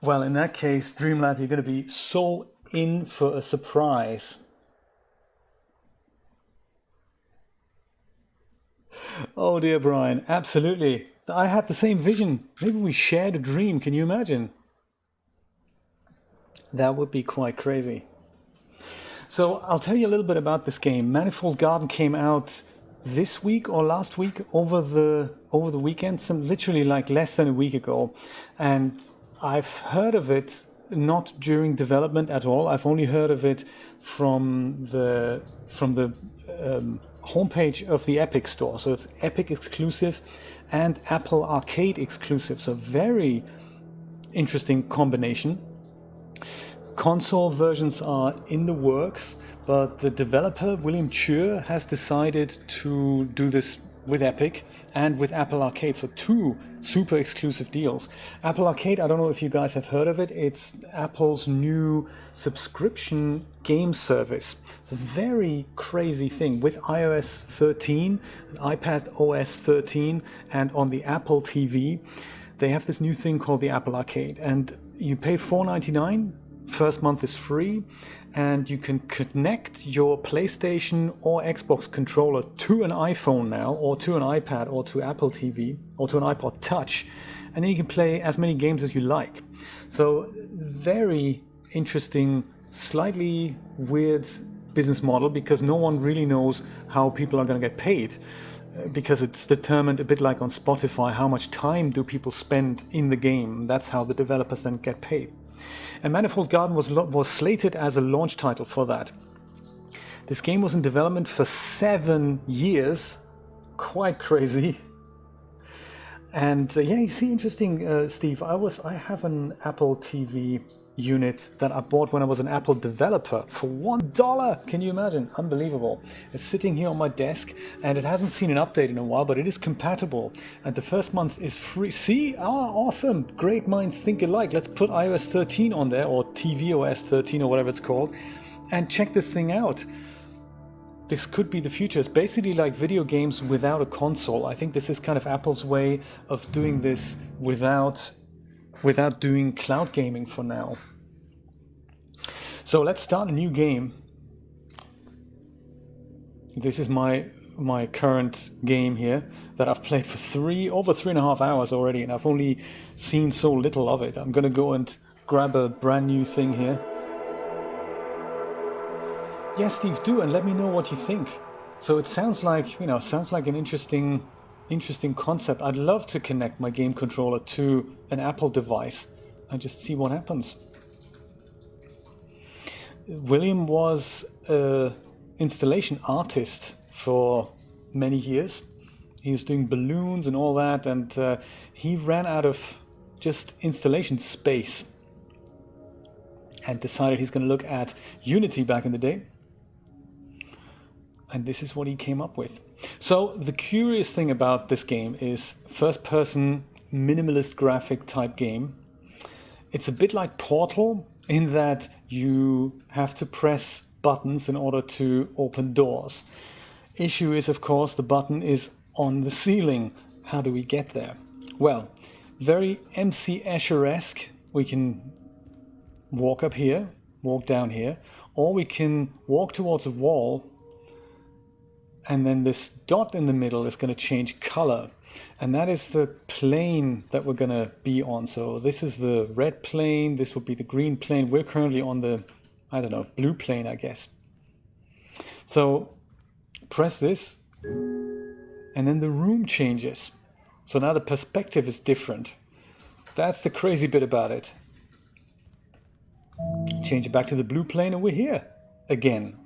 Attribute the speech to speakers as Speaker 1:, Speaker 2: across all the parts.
Speaker 1: Well, in that case, Dreamlab, you're going to be so in for a surprise. Oh dear, Brian, absolutely. I had the same vision. Maybe we shared a dream. Can you imagine? That would be quite crazy. So I'll tell you a little bit about this game. Manifold Garden came out this week or last week over the weekend, some literally like less than a week ago, and I've heard of it not during development at all. I've only heard of it from the homepage of the Epic Store. So it's Epic exclusive and Apple Arcade exclusive. So very interesting combination. Console versions are in the works, but the developer, William Chur, has decided to do this with Epic and with Apple Arcade, so two super exclusive deals. Apple Arcade, I don't know if you guys have heard of it, it's Apple's new subscription game service. It's a very crazy thing with iOS 13, iPad OS 13, and on the Apple TV, they have this new thing called the Apple Arcade, and you pay $4.99. First month is free, and you can connect your PlayStation or Xbox controller to an iPhone now, or to an iPad, or to Apple TV, or to an iPod Touch, and then you can play as many games as you like. So very interesting, slightly weird business model, because no one really knows how people are going to get paid, because it's determined a bit like on Spotify, how much time do people spend in the game. That's how the developers then get paid. And Manifold Garden was slated as a launch title for that. This game was in development for 7 years. Quite crazy. And yeah, you see, interesting, Steve. I have an Apple TV unit that I bought when I was an Apple developer for $1. Can you imagine? Unbelievable. It's sitting here on my desk, and it hasn't seen an update in a while, but it is compatible, and the first month is free. See? Awesome. Great minds think alike. Let's put iOS 13 on there, or tvOS 13, or whatever it's called, and check this thing out. This could be the future. It's basically like video games without a console. I think this is kind of Apple's way of doing this without doing cloud gaming for now. So let's start a new game. This is my current game here that I've played for over 3.5 hours already, and I've only seen so little of it. I'm gonna go and grab a brand new thing here. Yes, Steve, do, and let me know what you think. So it sounds like an interesting concept. I'd love to connect my game controller to an Apple device and just see what happens. William was an installation artist for many years. He was doing balloons and all that, and he ran out of just installation space and decided he's going to look at Unity back in the day. And this is what he came up with. So the curious thing about this game is first-person minimalist graphic type game. It's a bit like Portal in that you have to press buttons in order to open doors. Issue is, of course, the button is on the ceiling. How do we get there? Well, very MC Escher-esque. We can walk up here, walk down here, or we can walk towards a wall, and then this dot in the middle is going to change color. And that is the plane that we're going to be on. So this is the red plane, this would be the green plane. We're currently on the, I don't know, blue plane, I guess. So press this, and then the room changes. So now the perspective is different. That's the crazy bit about it. Change it back to the blue plane, and we're here again.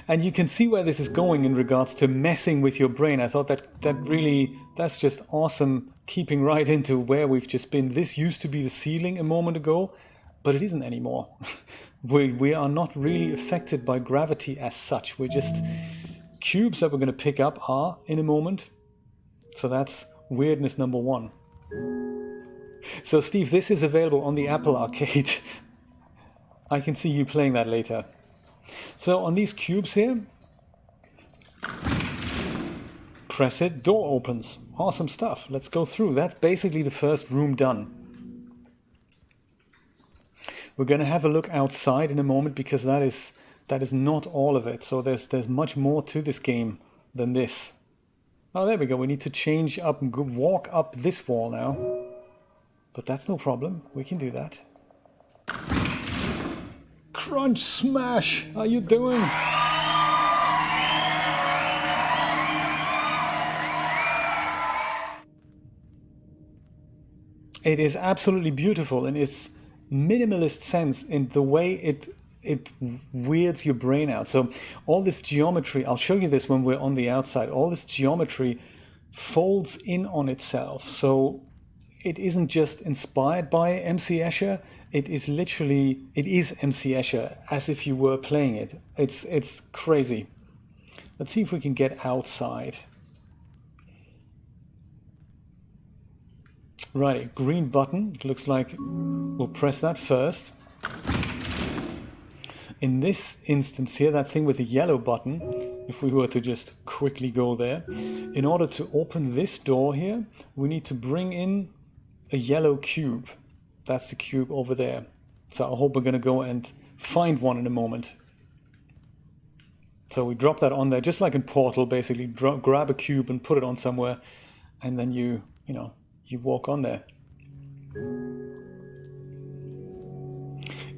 Speaker 1: And you can see where this is going in regards to messing with your brain. I thought that's just awesome, keeping right into where we've just been. This used to be the ceiling a moment ago, but it isn't anymore. We are not really affected by gravity as such. We're just cubes that we're going to pick up are in a moment. So that's weirdness number one. So Steve, this is available on the Apple Arcade. I can see you playing that later. So on these cubes here, press it, door opens. Awesome stuff. Let's go through. That's basically the first room done. We're going to have a look outside in a moment, because that is not all of it. So there's much more to this game than this. Oh, there we go. We need to change up and walk up this wall now. But that's no problem. We can do that. Crunch smash! How you doing? It is absolutely beautiful in its minimalist sense, in the way it weirds your brain out. So all this geometry, I'll show you this when we're on the outside, all this geometry folds in on itself. So it isn't just inspired by MC Escher, it is MC Escher, as if you were playing it. It's crazy. Let's see if we can get outside. Right, green button. It looks like we'll press that first. In this instance here, that thing with the yellow button, if we were to just quickly go there, in order to open this door here, we need to bring in a yellow cube. That's the cube over there. So I hope we're going to go and find one in a moment. So we drop that on there, just like in Portal, basically. Grab a cube and put it on somewhere, and then you walk on there.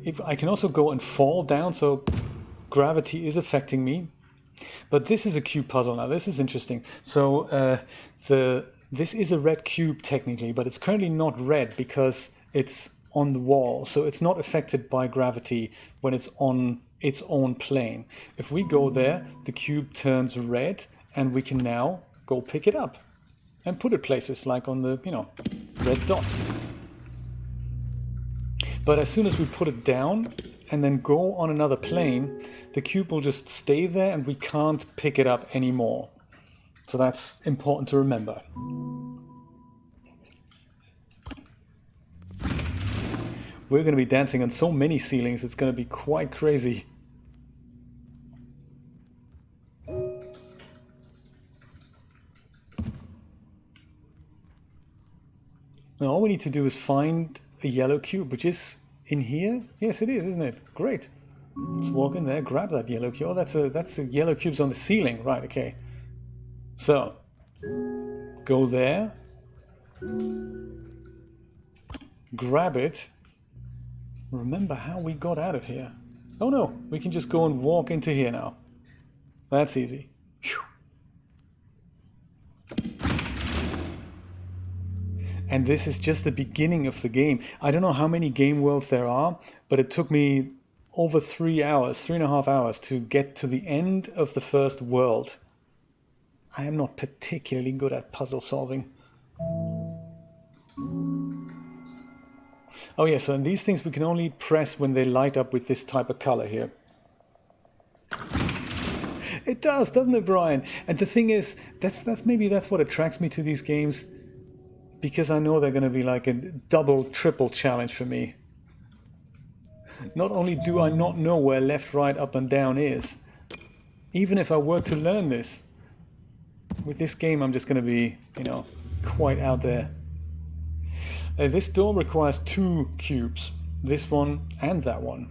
Speaker 1: If I can also go and fall down, so gravity is affecting me. But this is a cube puzzle now. This is interesting. So this is a red cube technically, but it's currently not red because it's on the wall. So it's not affected by gravity when it's on its own plane. If we go there, the cube turns red, and we can now go pick it up and put it places like on the, red dot. But as soon as we put it down and then go on another plane, the cube will just stay there and we can't pick it up anymore. So that's important to remember. We're going to be dancing on so many ceilings, it's going to be quite crazy. Now all we need to do is find a yellow cube, which is in here. Yes, it is, isn't it? Great. Let's walk in there, grab that yellow cube. Oh, that's a yellow cube's on the ceiling. Right, okay. So, go there. Grab it. Remember how we got out of here. Oh no, we can just go and walk into here now. That's easy. Whew. And this is just the beginning of the game. I don't know how many game worlds there are, but it took me over 3.5 hours to get to the end of the first world. I am not particularly good at puzzle solving. Oh yeah, so in these things we can only press when they light up with this type of color here. It does, doesn't it, Brian? And the thing is, that's what attracts me to these games. Because I know they're going to be like a double, triple challenge for me. Not only do I not know where left, right, up and down is, even if I were to learn this, with this game I'm just going to be, quite out there. This door requires 2 cubes, this one and that one.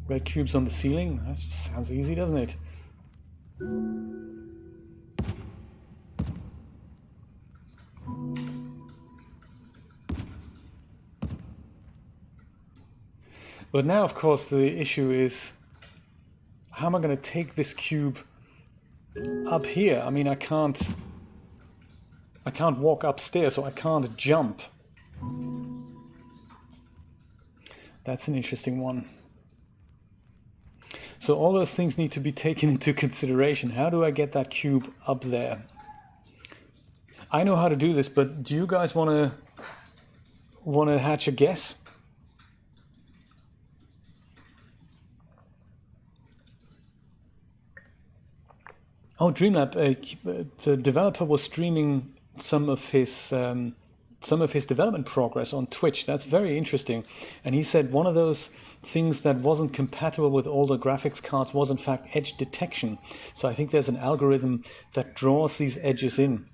Speaker 1: Red cubes on the ceiling, that sounds easy, doesn't it? But now, of course, the issue is, how am I going to take this cube up here? I mean, I can't walk upstairs, so I can't jump. That's an interesting one. So all those things need to be taken into consideration. How do I get that cube up there? I know how to do this, but do you guys want to hatch a guess? Oh, Dreamlab, the developer was streaming some of his development progress on Twitch. That's very interesting. And he said one of those things that wasn't compatible with older graphics cards was in fact edge detection. So I think there's an algorithm that draws these edges in.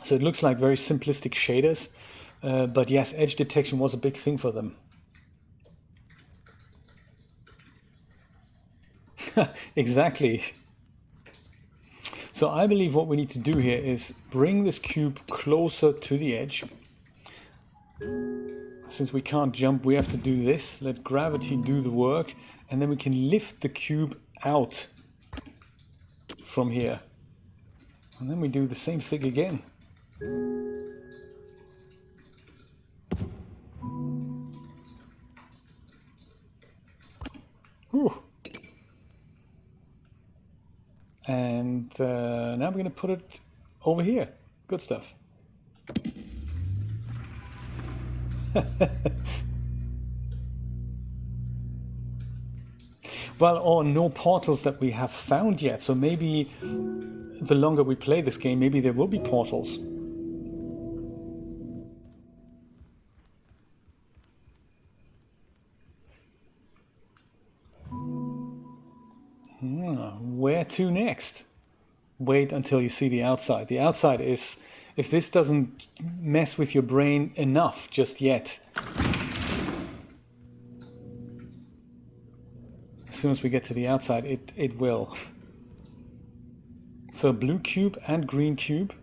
Speaker 1: So it looks like very simplistic shaders, but yes, edge detection was a big thing for them. Exactly. So I believe what we need to do here is bring this cube closer to the edge. Since we can't jump, we have to do this. Let gravity do the work, and then we can lift the cube out from here. And then we do the same thing again. Whew. And now we're going to put it over here. Good stuff. Well, or no portals that we have found yet. So maybe the longer we play this game, maybe there will be portals. Where to next? Wait until you see the outside. The outside is, if this doesn't mess with your brain enough just yet. As soon as we get to the outside, it will. So blue cube and green cube.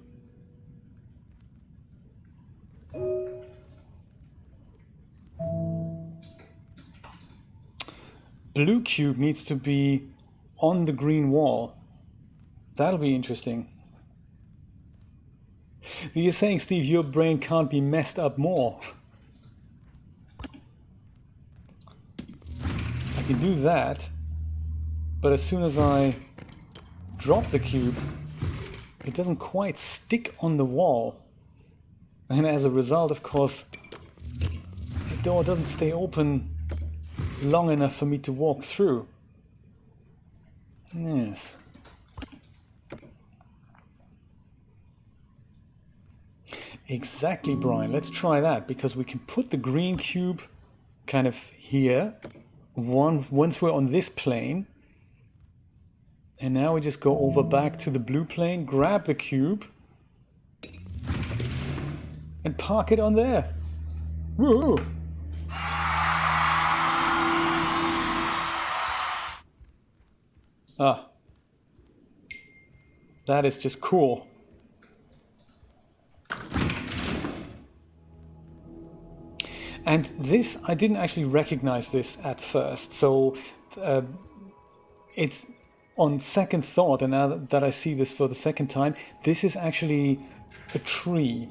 Speaker 1: Blue cube needs to be on the green wall. That'll be interesting. You're saying, Steve, your brain can't be messed up more. I can do that, but as soon as I drop the cube, it doesn't quite stick on the wall. And as a result, of course, the door doesn't stay open long enough for me to walk through. Yes. Exactly, Brian. Let's try that, because we can put the green cube kind of here. Once we're on this plane. And now we just go over back to the blue plane, grab the cube, and park it on there. Woohoo! Ah. That is just cool. And this, I didn't actually recognize this at first. So it's on second thought, and now that I see this for the second time, this is actually a tree.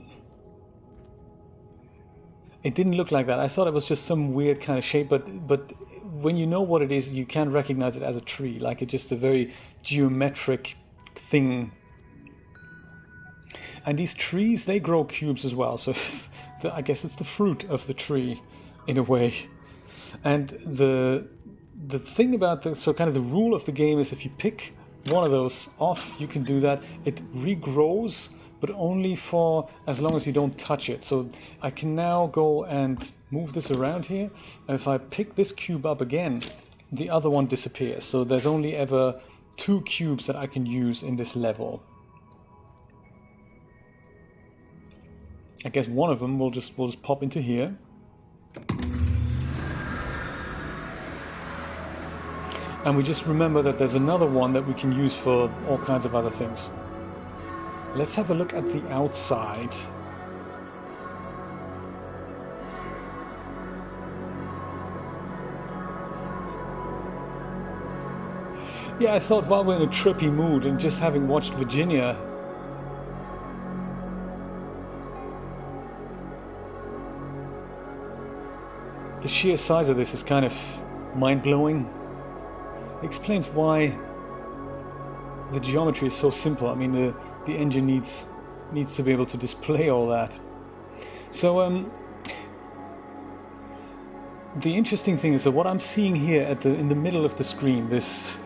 Speaker 1: It didn't look like that. I thought it was just some weird kind of shape, but when you know what it is, you can recognize it as a tree, like it's just a very geometric thing. And these trees, they grow cubes as well, so I guess it's the fruit of the tree in a way. And the thing about so kind of the rule of the game is if you pick one of those off, you can do that. It regrows, but only for as long as you don't touch it. So I can now go and move this around here. And if I pick this cube up again, the other one disappears. So there's only ever 2 cubes that I can use in this level. I guess one of them will just pop into here. And we just remember that there's another one that we can use for all kinds of other things. Let's have a look at the outside. Yeah, I thought while we're in a trippy mood and just having watched Virginia, the sheer size of this is kind of mind-blowing. It explains why the geometry is so simple. I mean, the engine needs to be able to display all that. So the interesting thing is that what I'm seeing here in the middle of the screen, this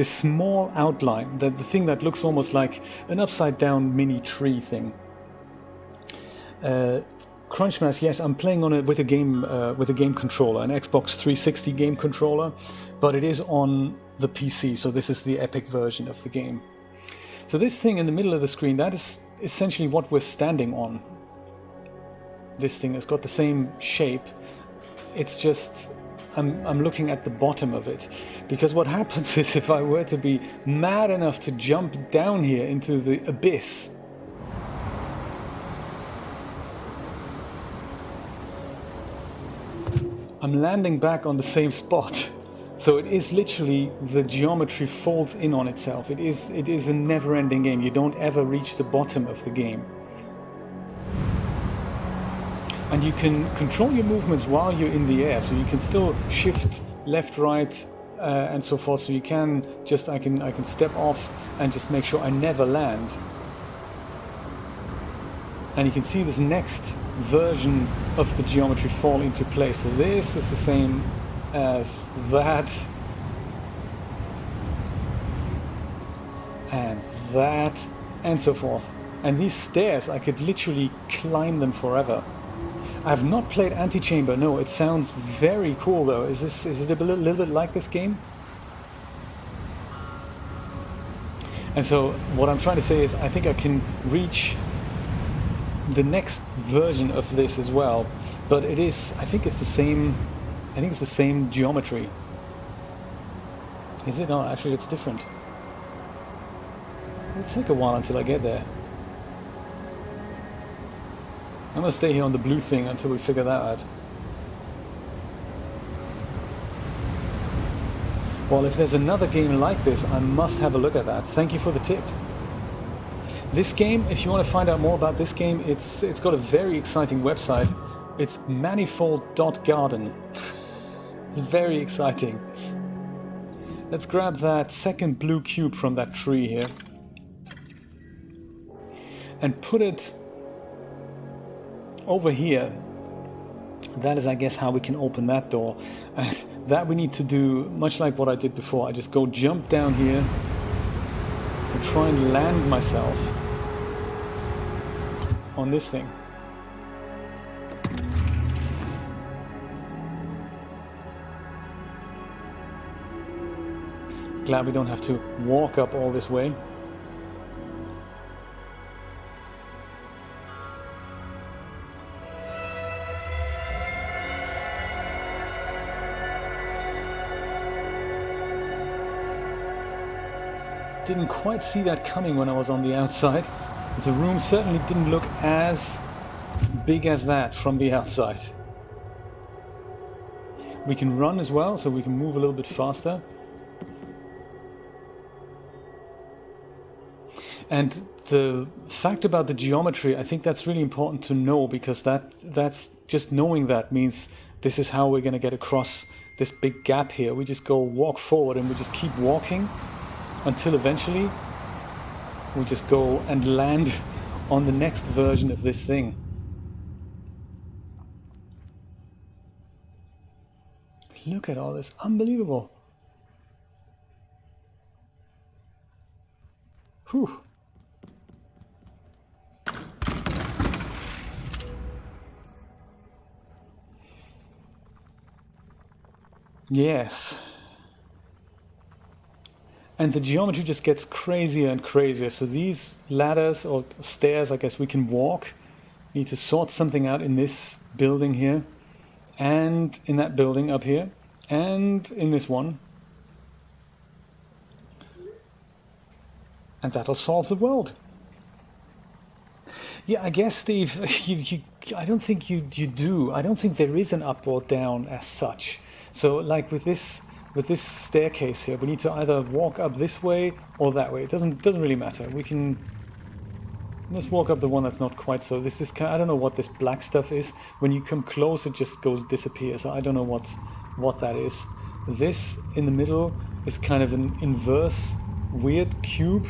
Speaker 1: small outline, the thing that looks almost like an upside-down mini tree thing. Crunchmash, yes, I'm playing on it with a game controller, an Xbox 360 game controller, but it is on the PC, so this is the Epic version of the game. So this thing in the middle of the screen, that is essentially what we're standing on. This thing has got the same shape. It's just, I'm looking at the bottom of it. Because what happens is, if I were to be mad enough to jump down here into the abyss, I'm landing back on the same spot. So it is literally, the geometry folds in on itself. It is a never-ending game. You don't ever reach the bottom of the game. And you can control your movements while you're in the air, so you can still shift left, right, and so forth. So you can just, I can step off and just make sure I never land. And you can see this next version of the geometry fall into place. So this is the same as that, and that, and so forth. And these stairs, I could literally climb them forever. I've not played Antichamber. No, it sounds very cool though. Is it a little bit like this game? And so what I'm trying to say is, I think I can reach the next version of this as well, but it is, I think it's the same. I think it's the same geometry. Is it? No, actually it's different. It'll take a while until I get there. I'm gonna stay here on the blue thing until we figure that out. Well, if there's another game like this, I must have a look at that. Thank you for the tip. This game, if you want to find out more about this game, it's got a very exciting website. It's manifold.garden. It's very exciting. Let's grab that second blue cube from that tree here and put it over here. That is, I guess, how we can open that door. And that we need to do much like what I did before. I just go jump down here and try and land myself on this thing. Glad we don't have to walk up all this way. Didn't quite see that coming when I was on the outside. The room certainly didn't look as big as that from the outside. We can run as well, so we can move a little bit faster. And the fact about the geometry, I think that's really important to know, because that's just knowing that means this is how we're going to get across this big gap here. We just go walk forward and we just keep walking until eventually we just go and land on the next version of this thing. Look at all this, unbelievable. Whew. Yes. And the geometry just gets crazier and crazier. So these ladders or stairs, I guess we can walk. We need to sort something out in this building here, and in that building up here, and in this one. And that'll solve the world. Yeah, I guess, Steve, I don't think you do. I don't think there is an up or down as such. So like with this staircase here, we need to either walk up this way or that way. It doesn't really matter. We can let's walk up the one that's not quite so. This is I don't know what this black stuff is. When you come close, it just disappears. I don't know what that is. This in the middle is kind of an inverse weird cube.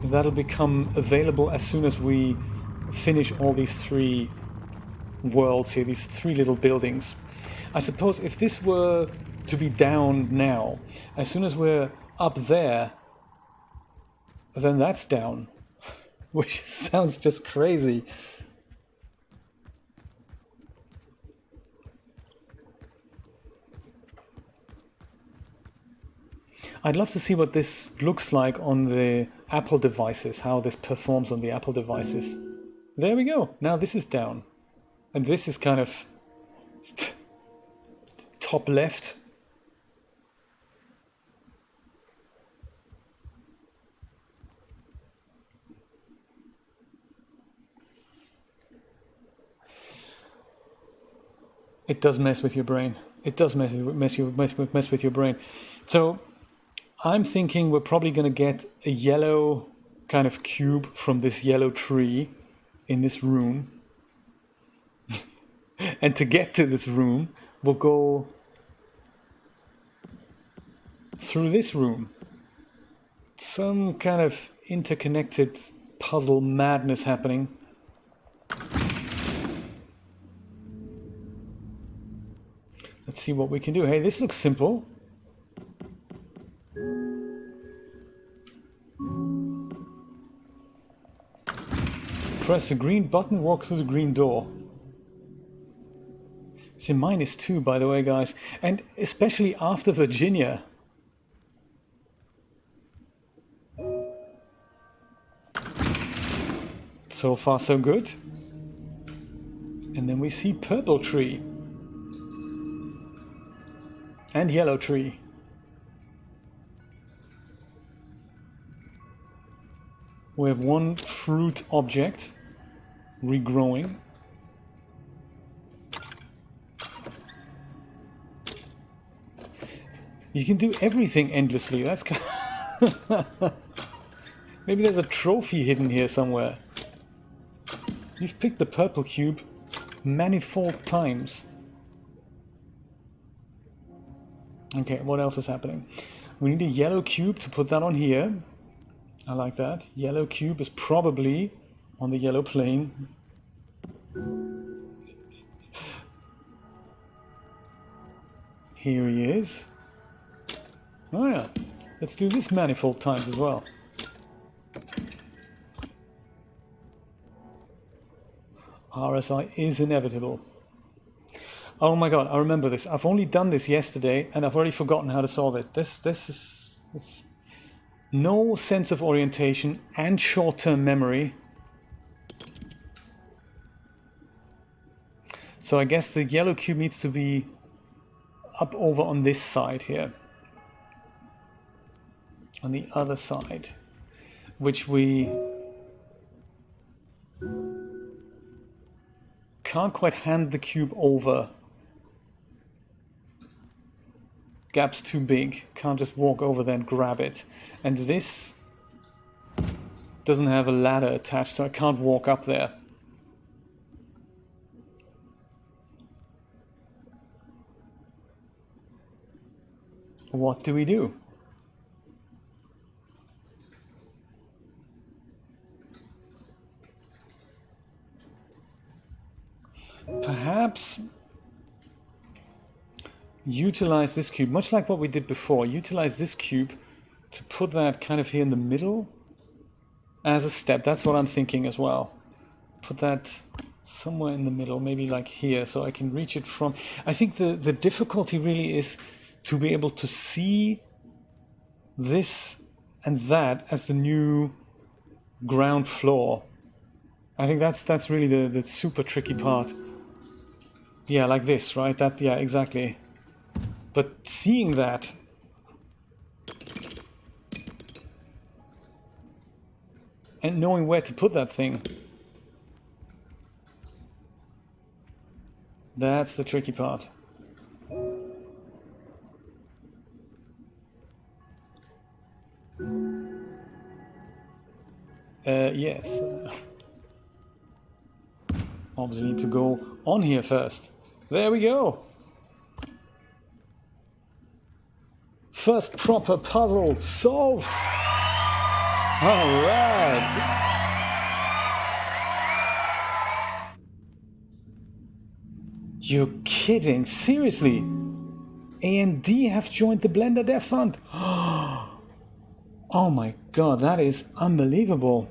Speaker 1: That'll become available as soon as we finish all these three worlds here, these three little buildings. I suppose if this were to be down now, as soon as we're up there, then that's down, which sounds just crazy. I'd love to see what this looks like on the Apple devices, how this performs on the Apple devices. There we go. Now this is down. And this is kind of top left. It does mess with your brain. It does mess with your brain. So I'm thinking we're probably going to get a yellow kind of cube from this yellow tree in this room. And to get to this room, we'll go through this room. Some kind of interconnected puzzle madness happening. Let's see what we can do. Hey, this looks simple. Press the green button, walk through the green door. It's in -2, by the way, guys. And especially after Virginia. So far, so good. And then we see purple tree. And yellow tree. We have one fruit object regrowing. You can do everything endlessly. That's kind of maybe there's a trophy hidden here somewhere. You've picked the purple cube manifold times. Okay, what else is happening? We need a yellow cube to put that on here. I like that. Yellow cube is probably on the yellow plane. Here he is. Oh yeah, let's do this manifold times as well. RSI is inevitable. Oh my god, I remember this. I've only done this yesterday and I've already forgotten how to solve it. This is no sense of orientation and short-term memory. So I guess the yellow cube needs to be up over on this side here. On the other side, which we can't quite hand the cube over. Gap's too big, can't just walk over there and grab it. And this doesn't have a ladder attached, so I can't walk up there. What do we do? Perhaps utilize this cube, much like what we did before. Utilize this cube to put that kind of here in the middle as a step. That's what I'm thinking as well. Put that somewhere in the middle, maybe like here, so I can reach it from... I think the difficulty really is to be able to see this and that as the new ground floor. I think that's really the super tricky part. Yeah, like this, right? That, yeah, exactly. But seeing that and knowing where to put that thing, that's the tricky part. Yes. Obviously need to go on here first. There we go. First proper puzzle solved. All right. You're kidding? Seriously? AMD have joined the Blender Dev Fund. Oh my god, that is unbelievable.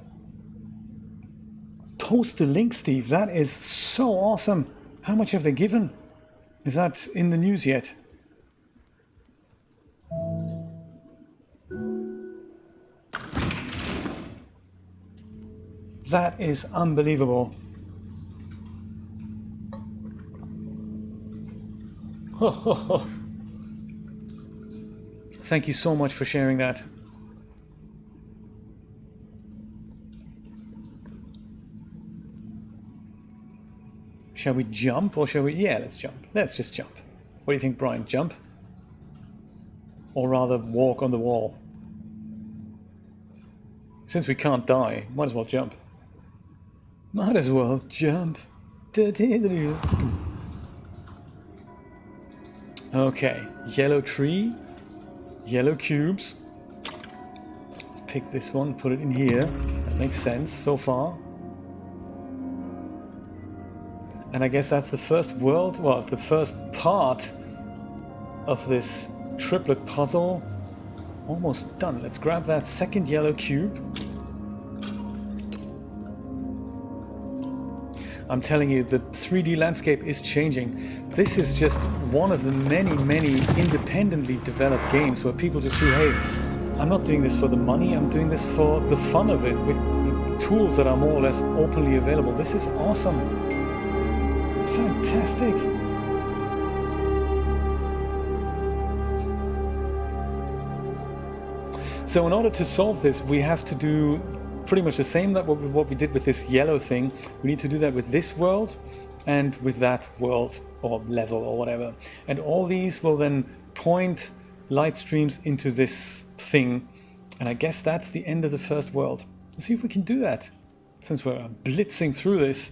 Speaker 1: Post the link, Steve. That is so awesome. How much have they given? Is that in the news yet? That is unbelievable. Thank you so much for sharing that. Shall we jump or shall we? Yeah, let's jump. Let's just jump. What do you think, Brian? Jump? Or rather walk on the wall? Since we can't die, might as well jump. Might as well jump. Okay, yellow tree, yellow cubes. Let's pick this one, put it in here. That makes sense so far. And I guess that's the first world, well, it's the first part of this triplet puzzle. Almost done. Let's grab that second yellow cube. I'm telling you, the 3D landscape is changing. This is just one of the many independently developed games where people just say, hey, I'm not doing this for the money, I'm doing this for the fun of it, with the tools that are more or less openly available. This is awesome. Fantastic. So in order to solve this, we have to do pretty much the same that what we did with this yellow thing. We need to do that with this world and with that world or level or whatever. And all these will then point light streams into this thing. And I guess that's the end of the first world. Let's see if we can do that, since we're blitzing through this.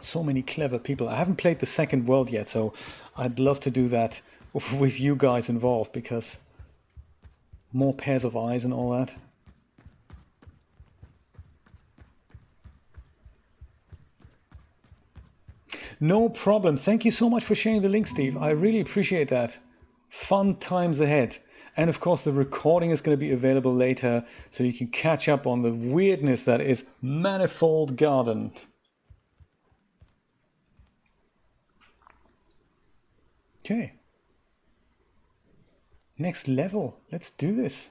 Speaker 1: So many clever people. I haven't played the second world yet, so I'd love to do that with you guys involved, because more pairs of eyes and all that. No problem. Thank you so much for sharing the link, Steve. I really appreciate that. Fun times ahead. And of course, the recording is going to be available later, so you can catch up on the weirdness that is Manifold Garden. Okay. Next level. Let's do this.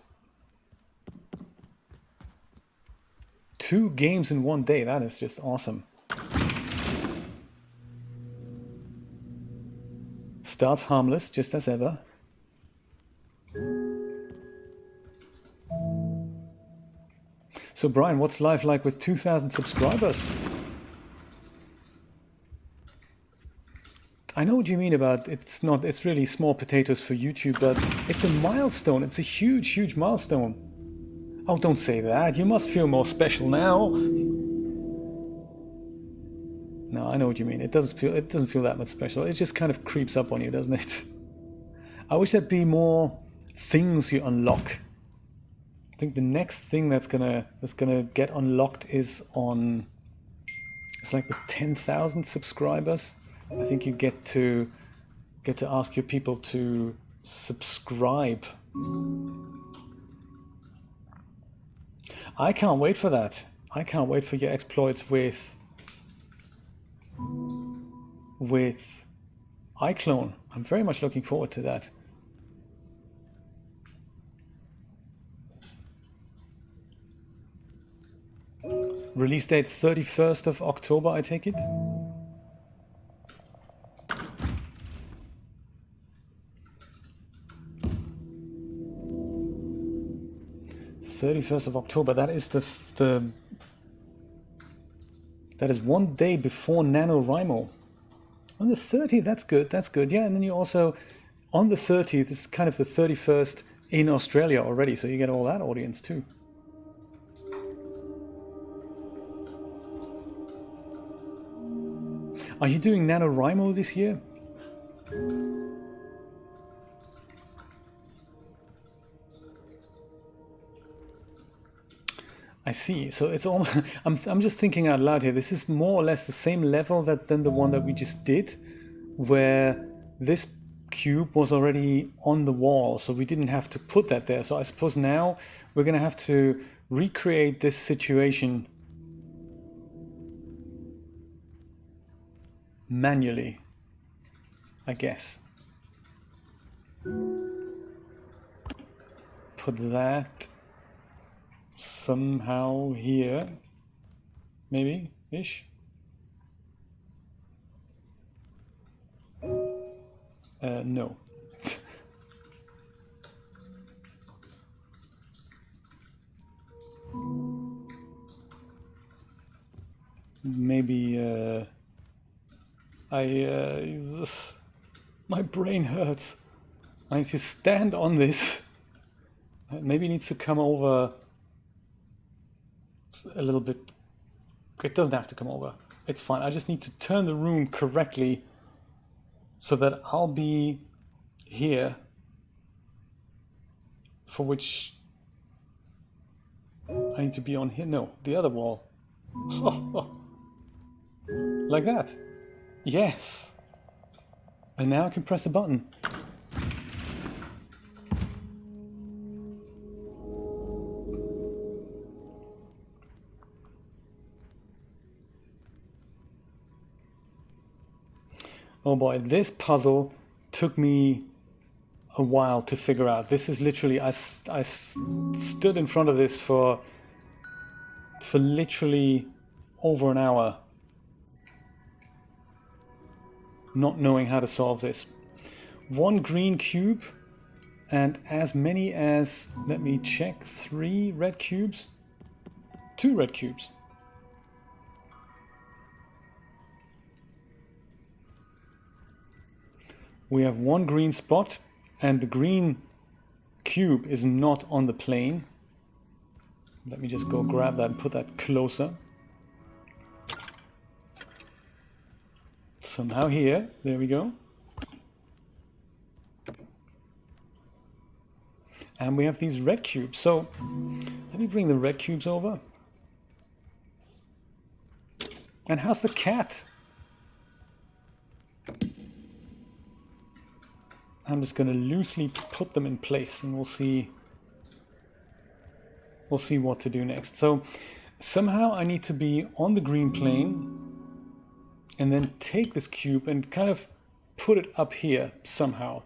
Speaker 1: 2 games in one day. That is just awesome. Starts harmless, just as ever. So Brian, what's life like with 2,000 subscribers? I know what you mean about it's really small potatoes for YouTube, but it's a milestone. It's a huge milestone. Oh, don't say that. You must feel more special now. No, I know what you mean. It doesn't feel that much special. It just kind of creeps up on you, doesn't it? I wish there'd be more things you unlock. I think the next thing that's gonna get unlocked is on, it's like with 10,000 subscribers. I think you get to ask your people to subscribe. I can't wait for that. I can't wait for your exploits with iClone. I'm very much looking forward to that. Release date 31st of October, I take it? October. That is that is 1 day before NaNoWriMo. On the 30th, that's good. Yeah, and then you also, on the 30th, it's kind of the 31st in Australia already, so you get all that audience too. Are you doing NaNoWriMo this year? I see. So it's all. I'm just thinking out loud here. This is more or less the same level than the one that we just did, where this cube was already on the wall, so we didn't have to put that there. So I suppose now we're going to have to recreate this situation manually, I guess. Put that somehow here, maybe ish. No. Maybe my brain hurts. I need to stand on this. Maybe it needs to come over a little bit. It doesn't have to come over. It's fine. I just need to turn the room correctly so that I'll be here, for which I need to be on here. No, the other wall. Like that. Yes. And now I can press the button. Oh boy, this puzzle took me a while to figure out. This is literally, I stood in front of this for literally over an hour, not knowing how to solve this. One green cube and as many as, let me check, 3 red cubes? 2 red cubes. We have 1 green spot, and the green cube is not on the plane. Let me just go grab that and put that closer. Somehow here, there we go. And we have these red cubes. So let me bring the red cubes over. And how's the cat? I'm just going to loosely put them in place and we'll see what to do next. So somehow I need to be on the green plane and then take this cube and kind of put it up here somehow.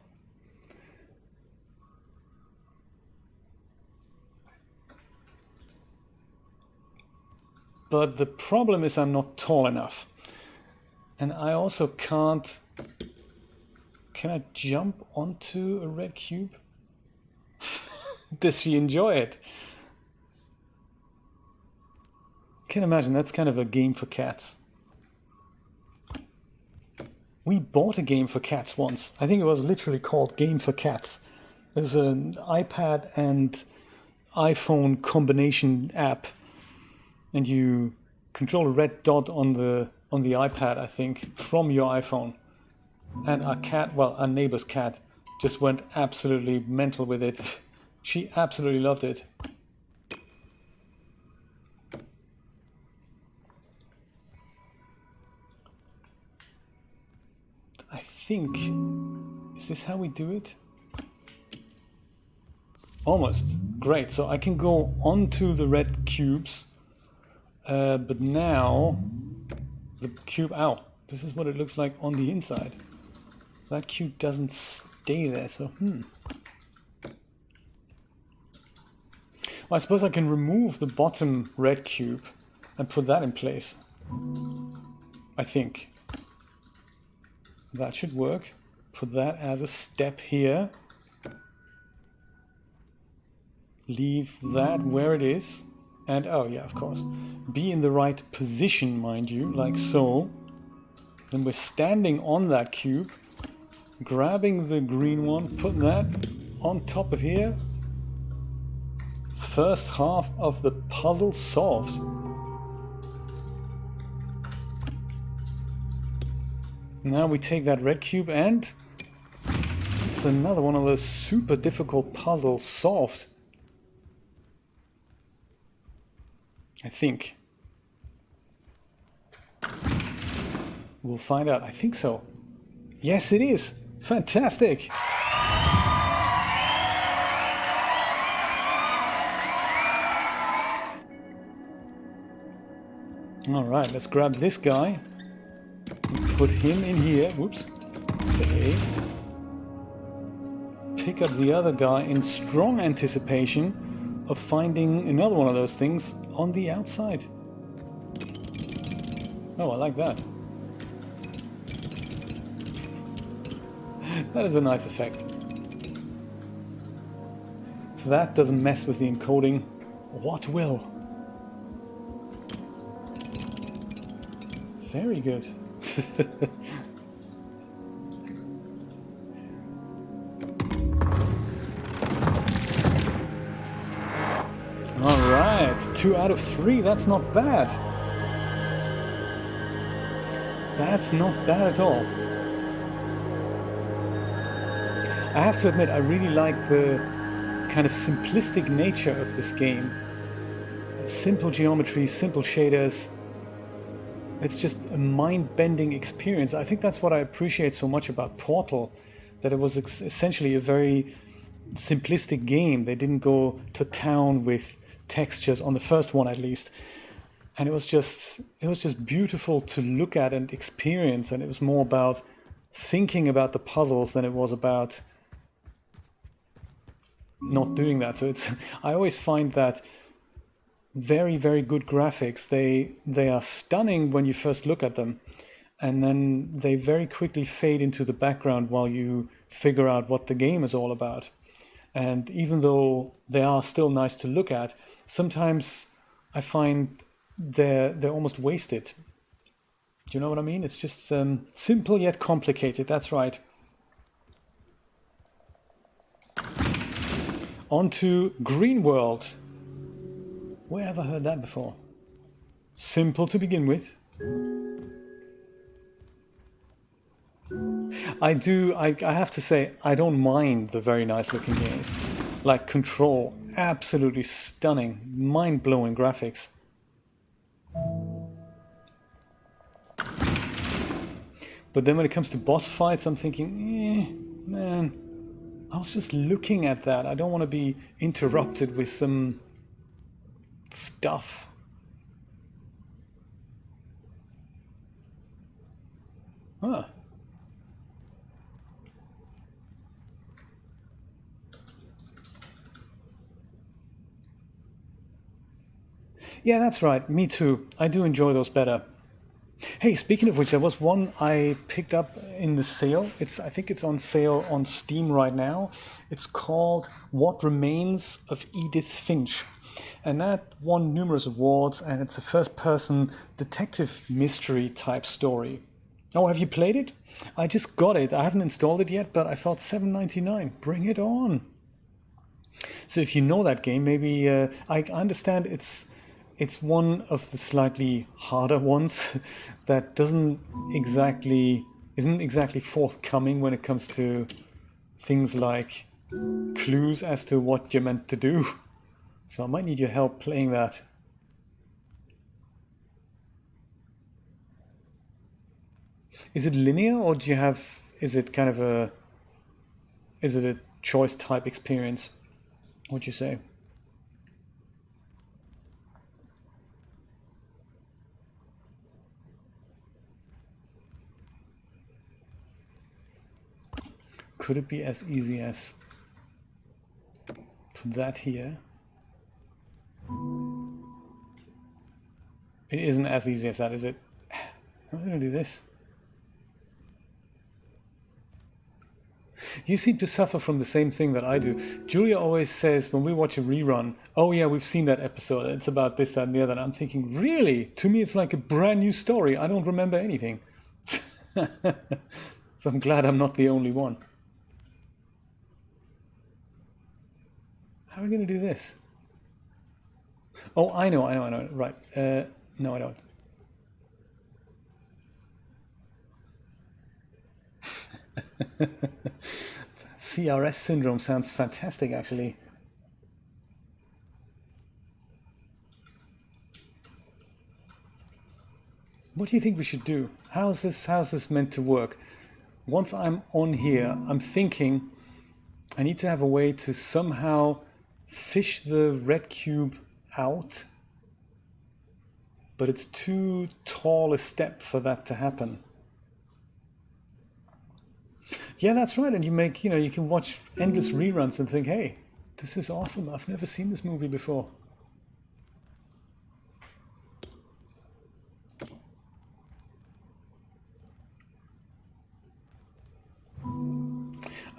Speaker 1: But the problem is I'm not tall enough. And I also can't... Can I jump onto a red cube? Does she enjoy it? Can imagine that's kind of a game for cats. We bought a game for cats once. I think it was literally called Game for Cats. There's an iPad and iPhone combination app, and you control a red dot on the iPad, I think, from your iPhone. And our cat, well, our neighbor's cat, just went absolutely mental with it. She absolutely loved it. I think, is this how we do it? Almost. Great, so I can go onto the red cubes, but now the cube, ow, this is what it looks like on the inside. That cube doesn't stay there, so Well, I suppose I can remove the bottom red cube and put that in place. I think. That should work. Put that as a step here. Leave that where it is. And, oh yeah, of course. Be in the right position, mind you, like so. Then we're standing on that cube. Grabbing the green one, putting that on top of here. First half of the puzzle solved. Now we take that red cube and it's another one of those super difficult puzzles solved. I think. We'll find out. I think so. Yes, it is. Fantastic! Alright, let's grab this guy. Put him in here. Whoops. Stay. Pick up the other guy in strong anticipation of finding another one of those things on the outside. Oh, I like that. That is a nice effect. If that doesn't mess with the encoding, what will? Very good. Alright, 2 out of 3, that's not bad. That's not bad at all. I have to admit, I really like the kind of simplistic nature of this game. Simple geometry, simple shaders. It's just a mind-bending experience. I think that's what I appreciate so much about Portal, that it was essentially a very simplistic game. They didn't go to town with textures on the first one, at least, and it was just beautiful to look at and experience. And it was more about thinking about the puzzles than it was about not doing that. So it's I always find that very, very good graphics, they are stunning when you first look at them, and then they very quickly fade into the background while you figure out what the game is all about. And even though they are still nice to look at, sometimes I find they're almost wasted. Do you know what I mean? It's just simple yet complicated. That's right. On to Green World. Where have I heard that before? Simple to begin with. I have to say, I don't mind the very nice looking games. Like Control, absolutely stunning, mind-blowing graphics. But then when it comes to boss fights, I'm thinking, man, I was just looking at that. I don't want to be interrupted with some stuff. Huh. Yeah, that's right. Me too. I do enjoy those better. Hey, speaking of which, there was one I picked up in the sale. I think it's on sale on Steam right now. It's called What Remains of Edith Finch. And that won numerous awards, and it's a first-person detective mystery type story. Oh, have you played it? I just got it. I haven't installed it yet, but I thought $7.99. Bring it on. So if you know that game, maybe I understand it's one of the slightly harder ones that isn't exactly forthcoming when it comes to things like clues as to what you're meant to do. So I might need your help playing that. Is it linear, or is it a choice type experience? What'd you say? Could it be as easy as that here? It isn't as easy as that, is it? I'm going to do this. You seem to suffer from the same thing that I do. Julia always says when we watch a rerun, oh yeah, we've seen that episode. It's about this, that, and the other. And I'm thinking, really? To me, it's like a brand new story. I don't remember anything. So I'm glad I'm not the only one. How are we going to do this? Oh, I know. Right. No, I don't. CRS syndrome sounds fantastic, actually. What do you think we should do? How's this meant to work? Once I'm on here, I'm thinking I need to have a way to somehow fish the red cube out, but it's too tall a step for that to happen. Yeah, that's right. And you can watch endless reruns and think, hey, this is awesome. I've never seen this movie before.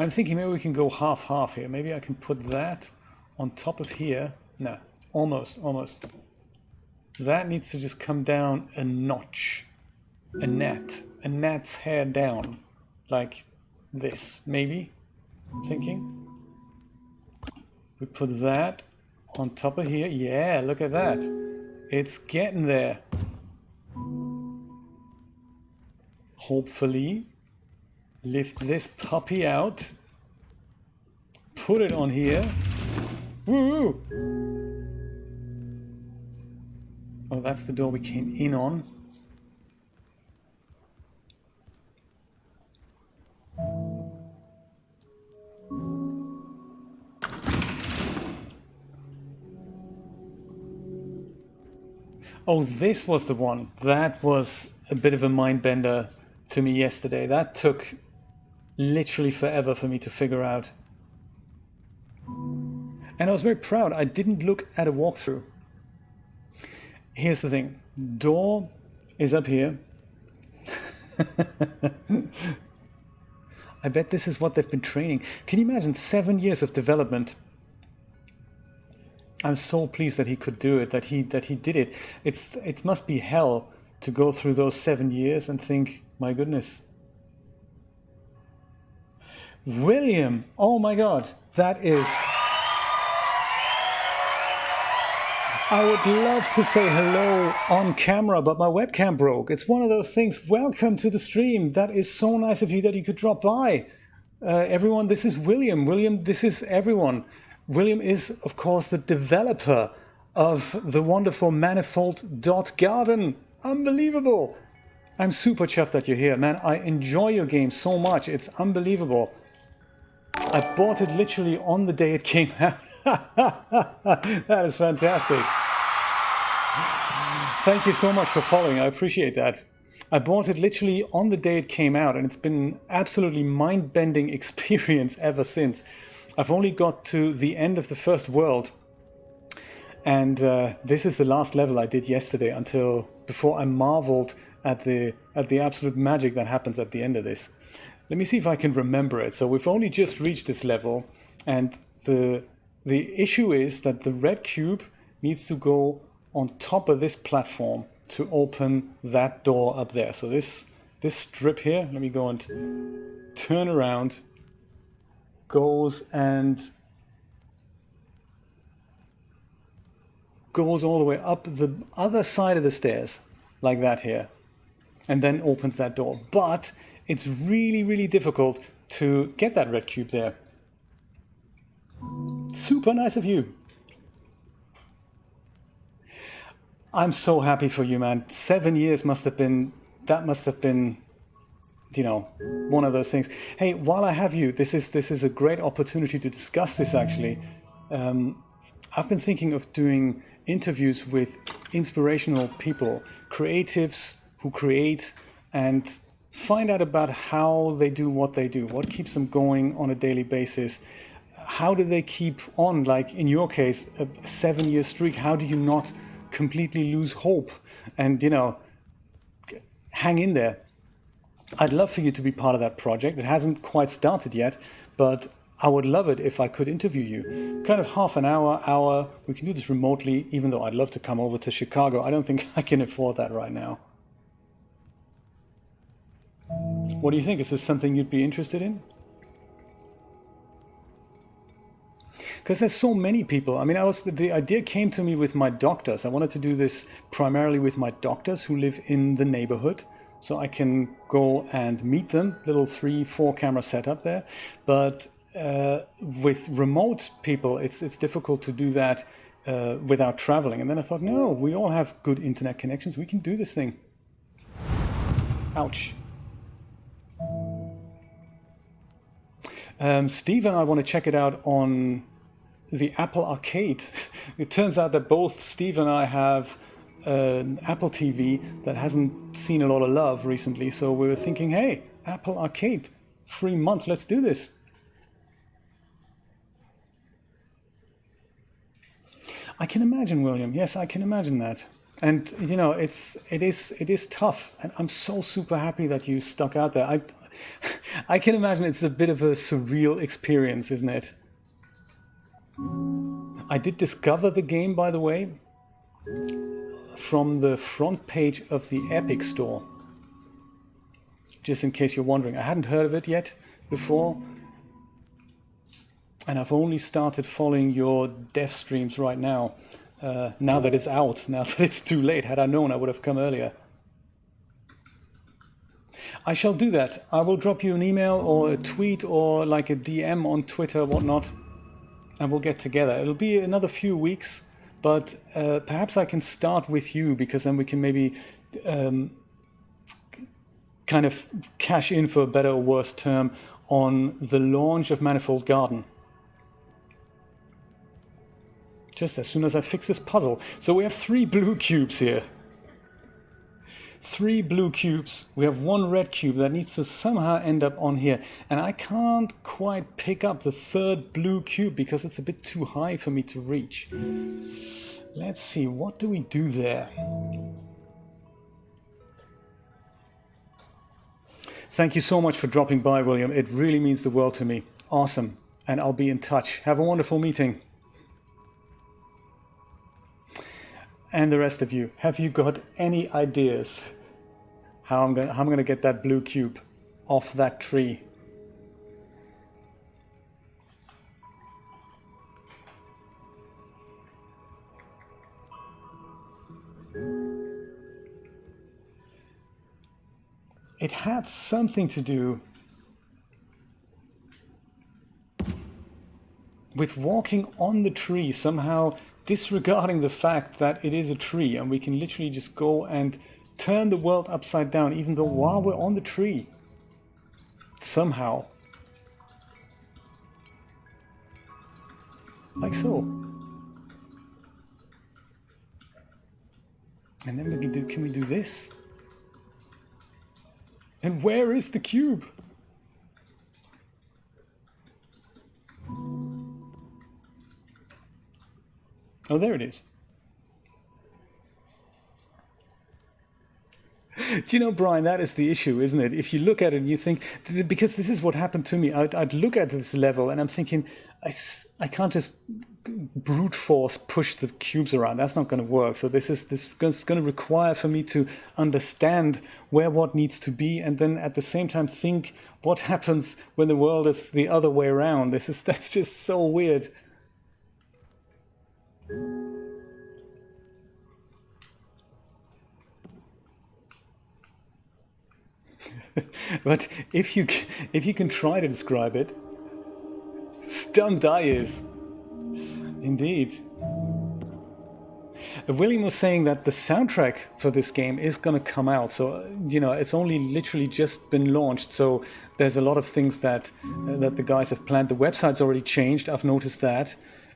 Speaker 1: I'm thinking maybe we can go half-half here. Maybe I can put that on top of here. No, almost. That needs to just come down a notch. A gnat's hair down. Like this, maybe, I'm thinking. We put that on top of here. Yeah, look at that. It's getting there. Hopefully, lift this puppy out. Put it on here. Woo! Oh, that's the door we came in on. Oh, this was the one. That was a bit of a mind bender to me yesterday. That took literally forever for me to figure out. And I was very proud. I didn't look at a walkthrough. Here's the thing. Door is up here. I bet this is what they've been training. Can you imagine 7 years of development? I'm so pleased that he could do it, that he did it. It must be hell to go through those 7 years and think, my goodness. William, oh my God, that is... I would love to say hello on camera, but my webcam broke. It's one of those things. Welcome to the stream. That is so nice of you that you could drop by. Everyone, this is William. William, this is everyone. William is, of course, the developer of the wonderful Manifold Garden. Unbelievable. I'm super chuffed that you're here, man. I enjoy your game so much. It's unbelievable. I bought it literally on the day it came out. That is fantastic. Thank you so much for following. I appreciate that. I bought it literally on the day it came out, and it's been an absolutely mind-bending experience ever since. I've only got to the end of the first world, and this is the last level I did yesterday before I marveled at the absolute magic that happens at the end of this. Let me see if I can remember it. So we've only just reached this level, and the issue is that the red cube needs to go on top of this platform to open that door up there. So this strip here, let me go and turn around, goes all the way up the other side of the stairs, like that here, and then opens that door. But it's really, really difficult to get that red cube there. Super nice of you. I'm so happy for you, man. 7 years must have been, you know, one of those things. Hey, while I have you, this is a great opportunity to discuss this actually. I've been thinking of doing interviews with inspirational people, creatives who create, and find out about how they do what they do, what keeps them going on a daily basis. How do they keep on, like in your case, a 7-year streak? How do you not completely lose hope and, you know, hang in there? I'd love for you to be part of that project. It hasn't quite started yet, but I would love it if I could interview you. Kind of half an hour. We can do this remotely, even though I'd love to come over to Chicago. I don't think I can afford that right now. What do you think? Is this something you'd be interested in? Because there's so many people. I mean, the idea came to me with my doctors. I wanted to do this primarily with my doctors who live in the neighborhood, so I can go and meet them. Little 3-4 camera setup there. But with remote people, it's difficult to do that without traveling. And then I thought, no, we all have good internet connections. We can do this thing. Ouch. Steve and I want to check it out on the Apple Arcade. It turns out that both Steve and I have an Apple TV that hasn't seen a lot of love recently, so we were thinking, hey, Apple Arcade, free month, let's do this. I can imagine, William. Yes, I can imagine that. And you know, it is tough, and I'm so super happy that you stuck out there. I can imagine it's a bit of a surreal experience, isn't it? I did discover the game, by the way, from the front page of the Epic Store. Just in case you're wondering, I hadn't heard of it yet before. And I've only started following your dev streams right now. Now that it's out, now that it's too late. Had I known, I would have come earlier. I shall do that. I will drop you an email or a tweet or like a DM on Twitter, whatnot, and we'll get together. It'll be another few weeks, but perhaps I can start with you, because then we can maybe kind of cash in, for a better or worse term, on the launch of Manifold Garden. Just as soon as I fix this puzzle. So we have 3 blue cubes here. 3 blue cubes. We have 1 red cube that needs to somehow end up on here. And I can't quite pick up the 3rd blue cube because it's a bit too high for me to reach. Let's see, what do we do there? Thank you so much for dropping by, William. It really means the world to me. Awesome. And I'll be in touch. Have a wonderful meeting. And the rest of you, have you got any ideas how I'm gonna get that blue cube off that tree? It had something to do with walking on the tree, somehow disregarding the fact that it is a tree, and we can literally just go and turn the world upside down, even though while we're on the tree. Somehow. Like so. And then can we do this? And where is the cube? Oh, there it is. Do you know, Brian, that is the issue, isn't it? If you look at it and you think, because this is what happened to me, I'd look at this level and I'm thinking, I can't just brute force push the cubes around. That's not going to work. So this is going to require for me to understand where what needs to be, and then at the same time think what happens when the world is the other way around. That's just so weird. But if you can try to describe it, stumped I is. Indeed. William was saying that the soundtrack for this game is going to come out. So, you know, it's only literally just been launched. So there's a lot of things that the guys have planned. The website's already changed. I've noticed that.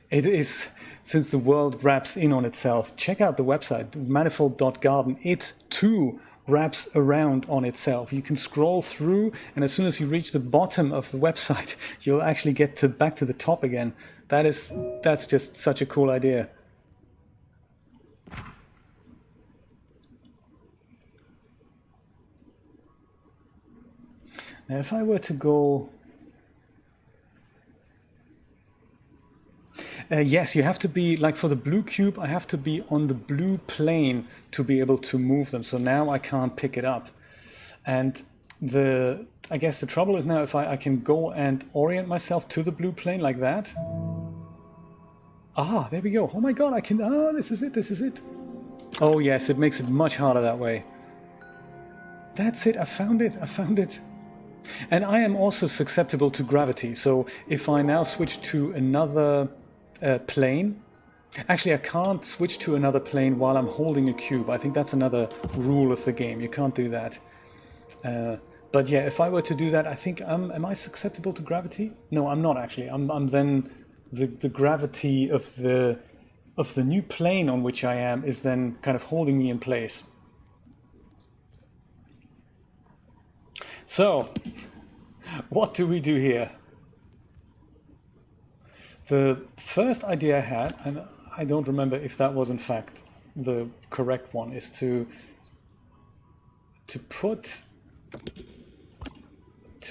Speaker 1: It is, since the world wraps in on itself. Check out the website, manifold.garden. It too wraps around on itself. You can scroll through, and as soon as you reach the bottom of the website, you'll actually get back to the top again. That's just such a cool idea. Now, if I were to go... yes, you have to be, like for the blue cube, I have to be on the blue plane to be able to move them. So now I can't pick it up. And I guess the trouble is now if I can go and orient myself to the blue plane like that. Ah, there we go. Oh my God, I can, this is it. Oh yes, it makes it much harder that way. That's it, I found it. And I am also susceptible to gravity. So if I now switch to another plane, actually I can't switch to another plane while I'm holding a cube. I think that's another rule of the game. You can't do that. But yeah, if I were to do that, I think, am I susceptible to gravity? No, I'm not actually. I'm then, the gravity of the new plane on which I am is then kind of holding me in place. So, what do we do here? The first idea I had, and I don't remember if that was in fact the correct one, is to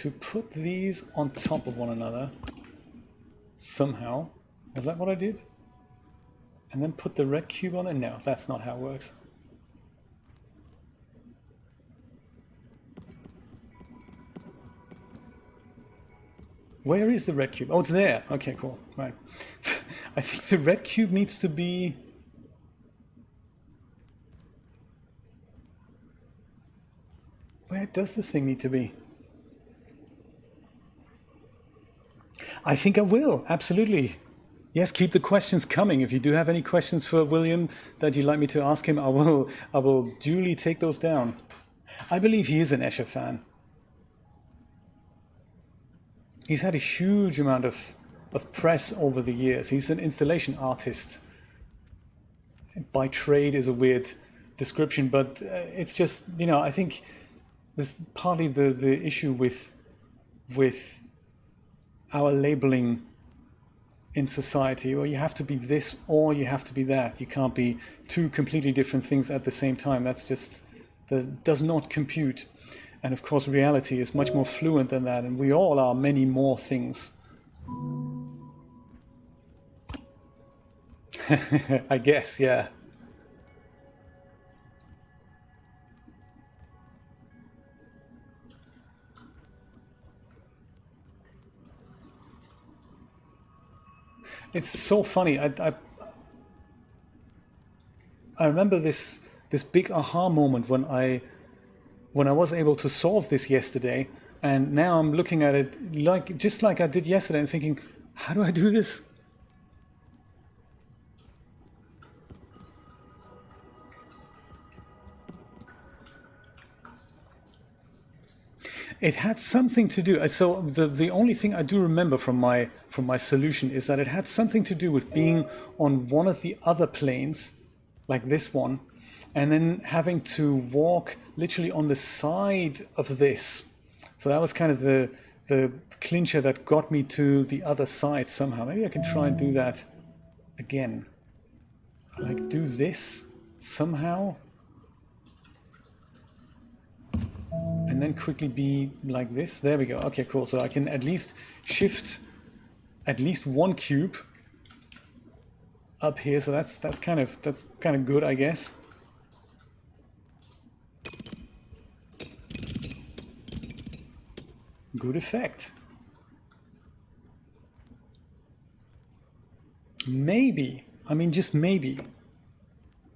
Speaker 1: to put these on top of one another somehow. Was that what I did? And then put the red cube on it? No, that's not how it works. Where is the red cube? Oh, it's there. Okay, cool. Right. I think the red cube needs to be... Where does the thing need to be? I think I will, absolutely. Yes, keep the questions coming. If you do have any questions for William that you'd like me to ask him, I will duly take those down. I believe he is an Escher fan. He's had a huge amount of press over the years. He's an installation artist. By trade is a weird description, but it's just, you know, I think there's partly the issue with our labeling in society, or you have to be this or you have to be that. You can't be two completely different things at the same time. That's just, that does not compute. And of course, reality is much more fluent than that, and we all are many more things. I guess, yeah. It's so funny. I remember this big aha moment when I was able to solve this yesterday, and now I'm looking at it just like I did yesterday and thinking, how do I do this? It had something to do. So the only thing I do remember from my solution is that it had something to do with being on one of the other planes, like this one, and then having to walk literally on the side of this. So that was kind of the clincher that got me to the other side somehow. Maybe I can try and do that again. Like do this somehow. And then quickly be like this. There we go. Okay, cool. So I can at least shift at least one cube up here. So that's kind of good, I guess. Good effect. Maybe, I mean just maybe,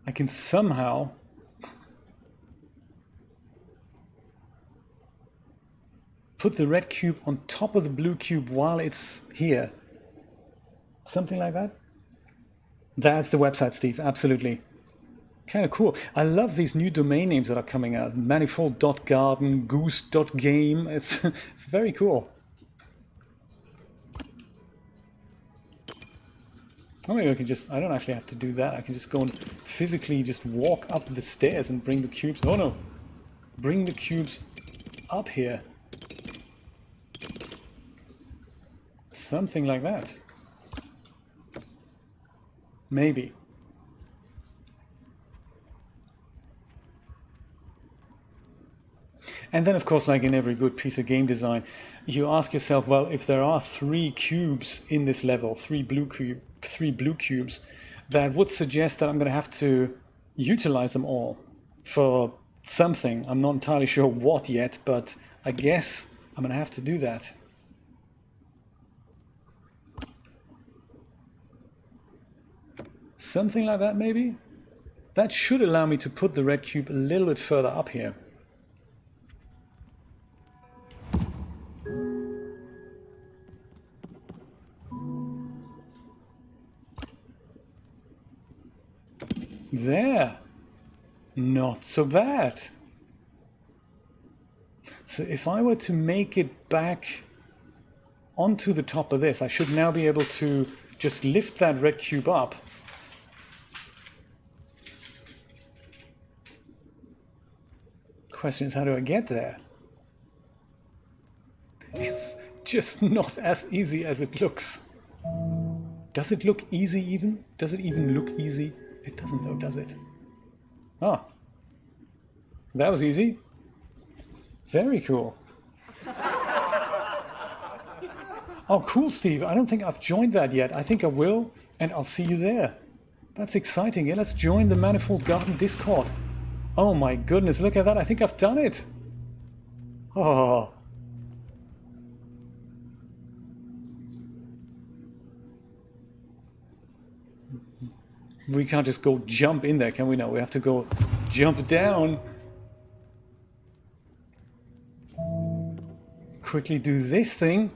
Speaker 1: I can somehow put the red cube on top of the blue cube while it's here. Something like that? That's the website, Steve, absolutely. Kind of cool. I love these new domain names that are coming out. Manifold.garden, goose.game. It's very cool. Oh, maybe I can just, I don't actually have to do that. I can just go and physically just walk up the stairs and bring the cubes. Oh no, bring the cubes up here. Something like that. Maybe. And then, of course, like in every good piece of game design, you ask yourself, well, if there are 3 cubes in this level, 3 blue cubes, that would suggest that I'm going to have to utilize them all for something. I'm not entirely sure what yet, but I guess I'm going to have to do that. Something like that, maybe? That should allow me to put the red cube a little bit further up here. There. Not so bad. So if I were to make it back onto the top of this, I should now be able to just lift that red cube up. Question is, how do I get there? It's just not as easy as it looks. Does it look easy even? Does it even look easy? It doesn't though, does it? Ah, that was easy. Very cool. Oh, cool, Steve. I don't think I've joined that yet. I think I will, and I'll see you there. That's exciting. Yeah, let's join the Manifold Garden Discord. Oh my goodness, look at that. I think I've done it. Oh. We can't just go jump in there, can we? No, we have to go jump down. Quickly do this thing.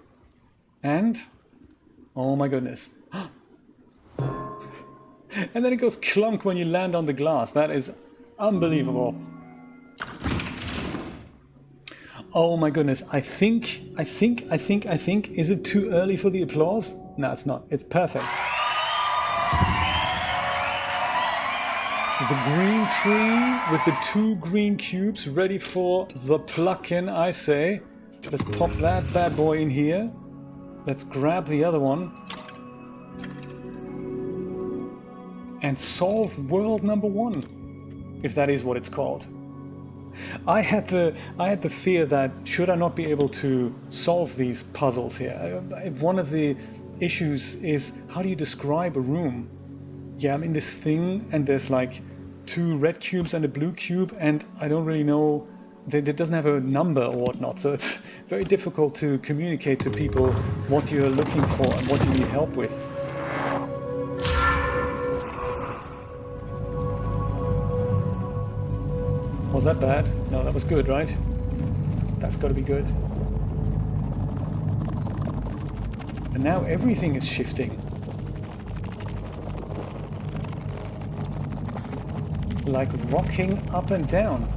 Speaker 1: And, oh my goodness. And then it goes clunk when you land on the glass. That is unbelievable. Oh my goodness. I think, is it too early for the applause? No, it's not. It's perfect. The green tree with the 2 green cubes ready for the pluck-in, I say. Let's pop that bad boy in here. Let's grab the other one. And solve world number 1, if that is what it's called. I had the fear that should I not be able to solve these puzzles here? One of the issues is, how do you describe a room? Yeah, I'm in this thing and there's like 2 red cubes and a blue cube, and I don't really know, it doesn't have a number or whatnot, so it's very difficult to communicate to people what you're looking for and what you need help with. Was that bad? No, that was good, right? That's got to be good. And now everything is shifting. Like rocking up and down.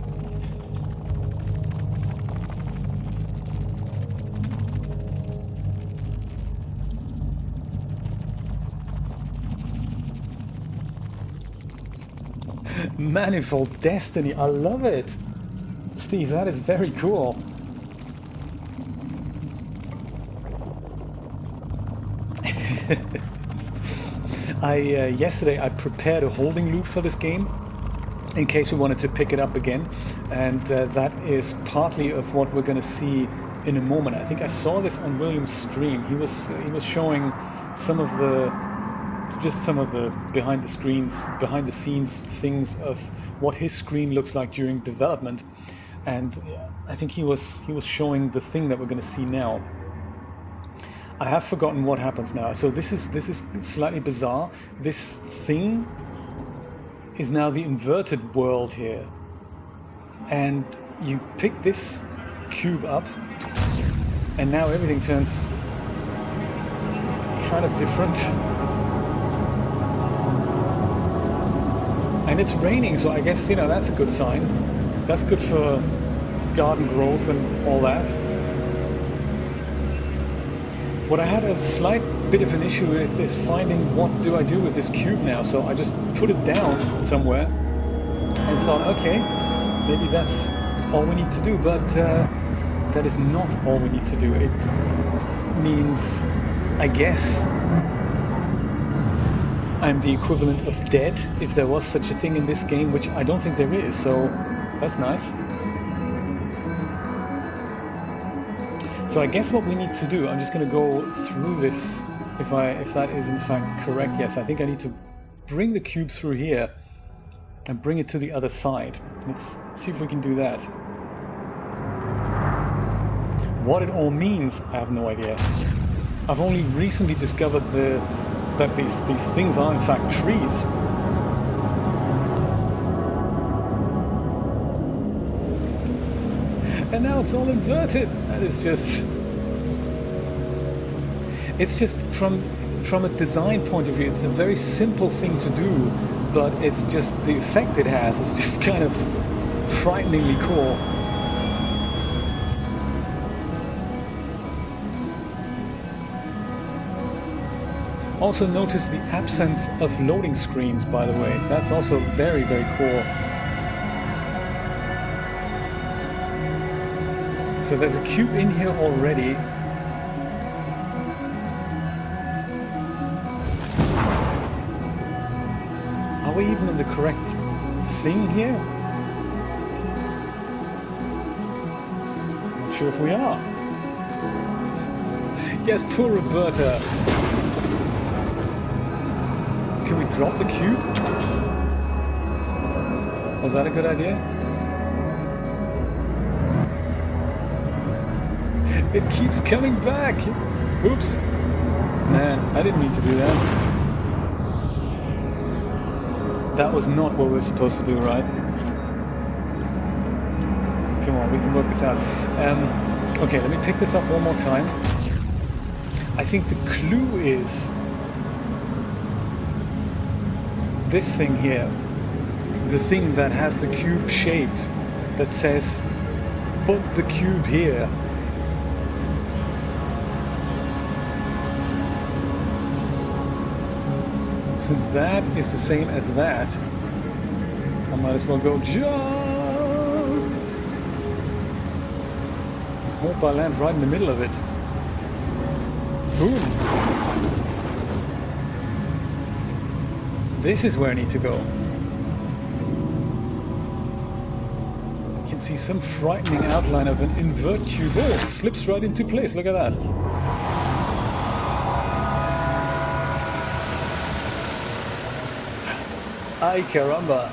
Speaker 1: Manifold Destiny, I love it. Steve, that is very cool. Yesterday I prepared a holding loop for this game in case we wanted to pick it up again, and that is partly of what we're going to see in a moment. I think I saw this on William's stream. He was showing some of the behind the scenes things of what his screen looks like during development, and I think he was showing the thing that we're going to see now. I have forgotten what happens now. So this is slightly bizarre. This thing is now the inverted world here, and you pick this cube up and now everything turns kind of different. And it's raining, so I guess, that's a good sign. That's good for garden growth and all that. What I had a slight bit of an issue with is finding what do I do with this cube now. So I just put it down somewhere and thought, okay, maybe that's all we need to do. But that is not all we need to do. It means, I guess, I'm the equivalent of dead, if there was such a thing in this game, which I don't think there is. So that's nice. So I guess what we need to do, I'm just going to go through this, if that is in fact correct. Yes, I think I need to bring the cube through here and bring it to the other side. Let's see if we can do that. What it all means, I have no idea. I've only recently discovered that these things are in fact trees. And now it's all inverted. That is just... It's just from a design point of view, it's a very simple thing to do, but it's just the effect it has is just kind of frighteningly cool. Also notice the absence of loading screens, by the way. That's also very, very cool. So there's a cube in here already. Are we even in the correct thing here? Not sure if we are. Yes, poor Roberta. Can we drop the cube? Was that a good idea? It keeps coming back. Oops. Man, I didn't mean to do that. That was not what we were supposed to do, right? Come on, we can work this out. Okay, let me pick this up one more time. I think the clue is this thing here. The thing that has the cube shape that says, put the cube here. Since that is the same as that, I might as well go jump. Hope I land right in the middle of it. Boom. This is where I need to go. I can see some frightening outline of an invert cube. Oh, it slips right into place. Look at that. Ay caramba.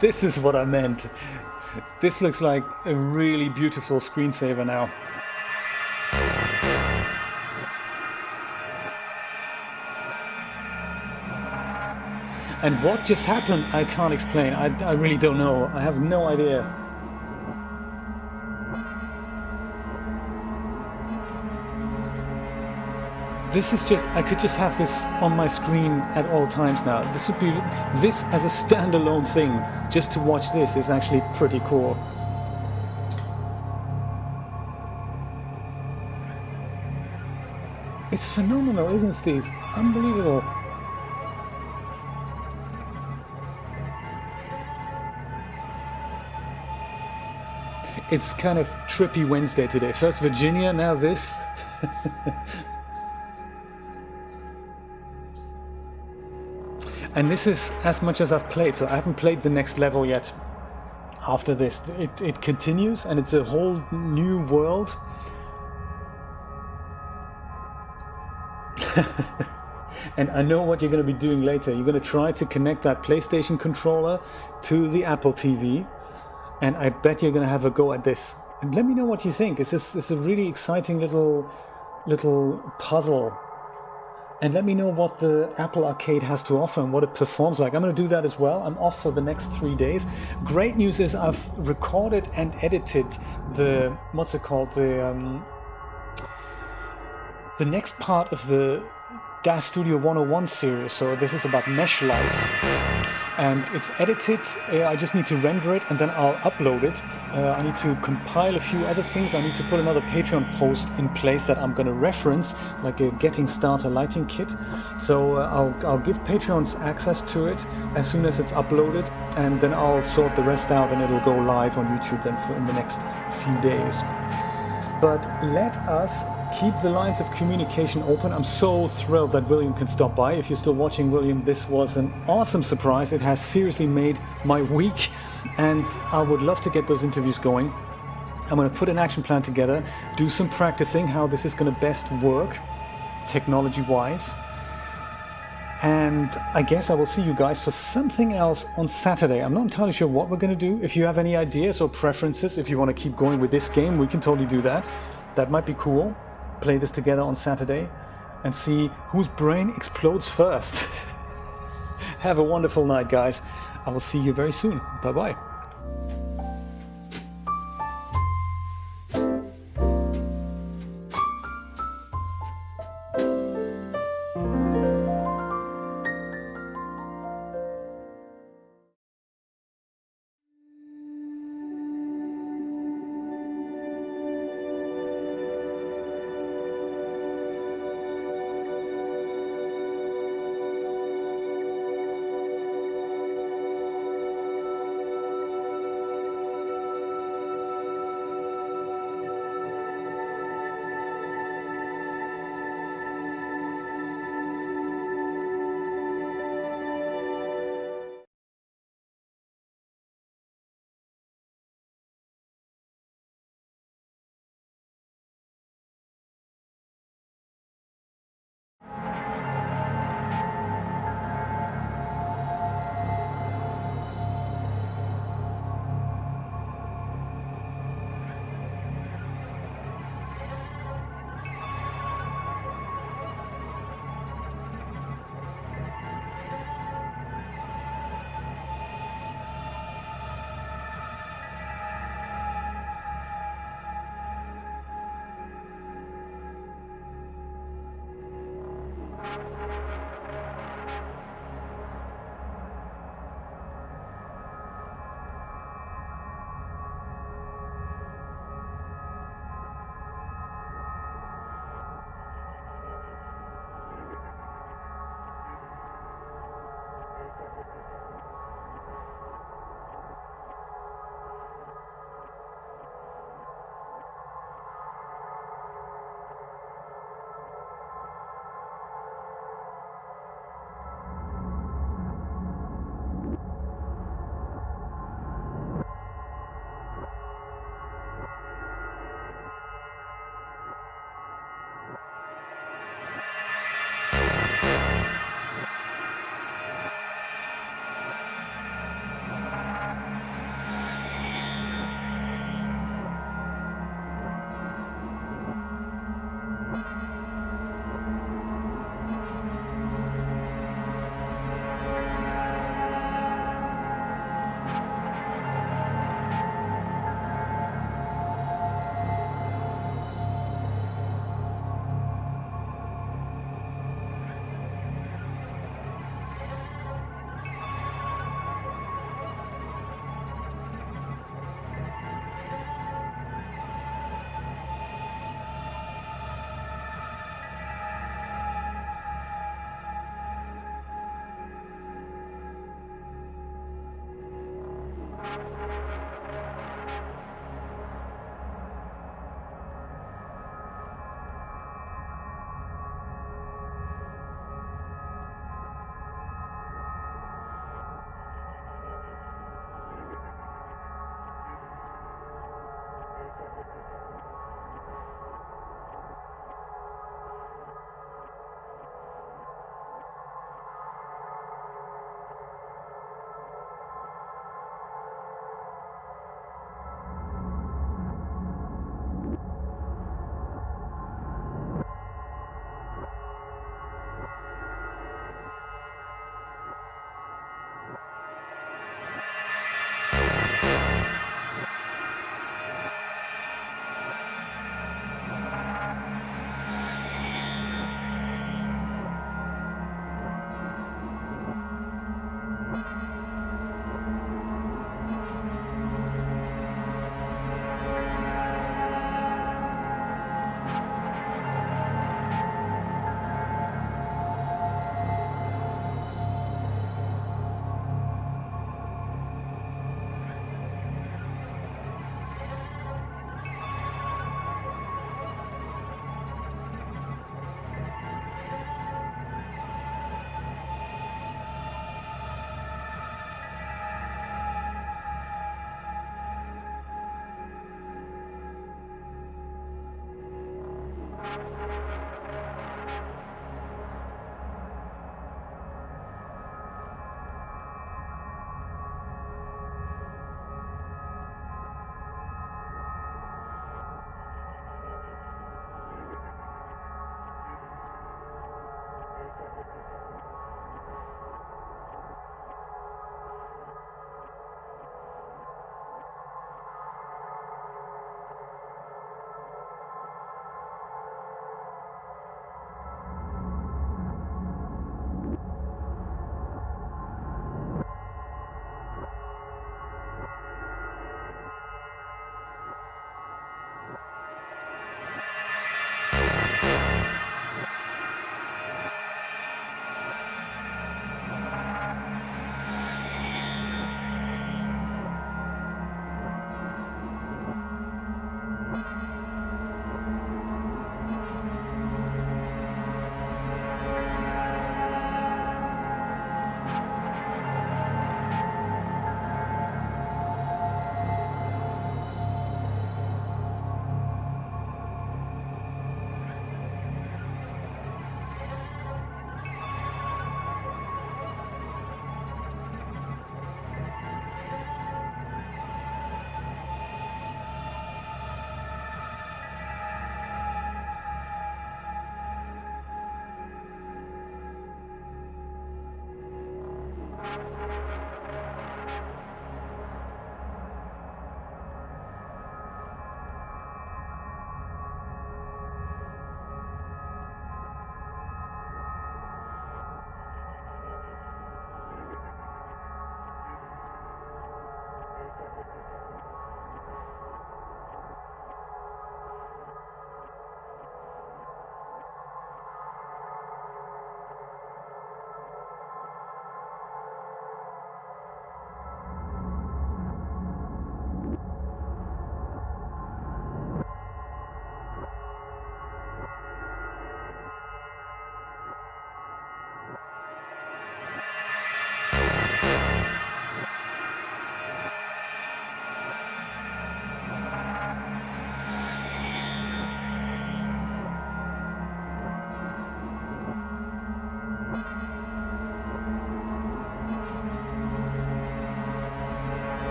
Speaker 1: This is what I meant. This looks like a really beautiful screensaver now. And what just happened, I can't explain. I really don't know. I have no idea. This is just, I could just have this on my screen at all times now. This would be, this as a standalone thing, just to watch this is actually pretty cool. It's phenomenal, isn't it, Steve? Unbelievable. It's kind of trippy Wednesday today. First Virginia, now this. And this is as much as I've played, so I haven't played the next level yet. After this, it continues, and it's a whole new world. And I know what you're going to be doing later. You're going to try to connect that PlayStation controller to the Apple TV, and I bet you're going to have a go at this. And let me know what you think. It's a really exciting little puzzle. And let me know what the Apple Arcade has to offer and what it performs like. I'm going to do that as well. I'm off for the next 3 days. Great news is I've recorded and edited the, what's it called? The next part of the DAS Studio 101 series. So this is about mesh lights. And it's edited. I just need to render it and then I'll upload it. I need to compile a few other things. I need to put another Patreon post in place that I'm going to reference, like a getting starter lighting kit. So I'll give Patreons access to it as soon as it's uploaded, and then I'll sort the rest out and it'll go live on YouTube then in the next few days. But let us keep the lines of communication open. I'm so thrilled that William can stop by. If you're still watching, William, this was an awesome surprise. It has seriously made my week, and I would love to get those interviews going. I'm going to put an action plan together, do some practicing how this is going to best work, technology-wise. And I guess I will see you guys for something else on Saturday. I'm not entirely sure what we're going to do. If you have any ideas or preferences, if you want to keep going with this game, we can totally do that. That might be cool. Play this together on Saturday and see whose brain explodes first. Have a wonderful night, guys. I will see you very soon. Bye-bye.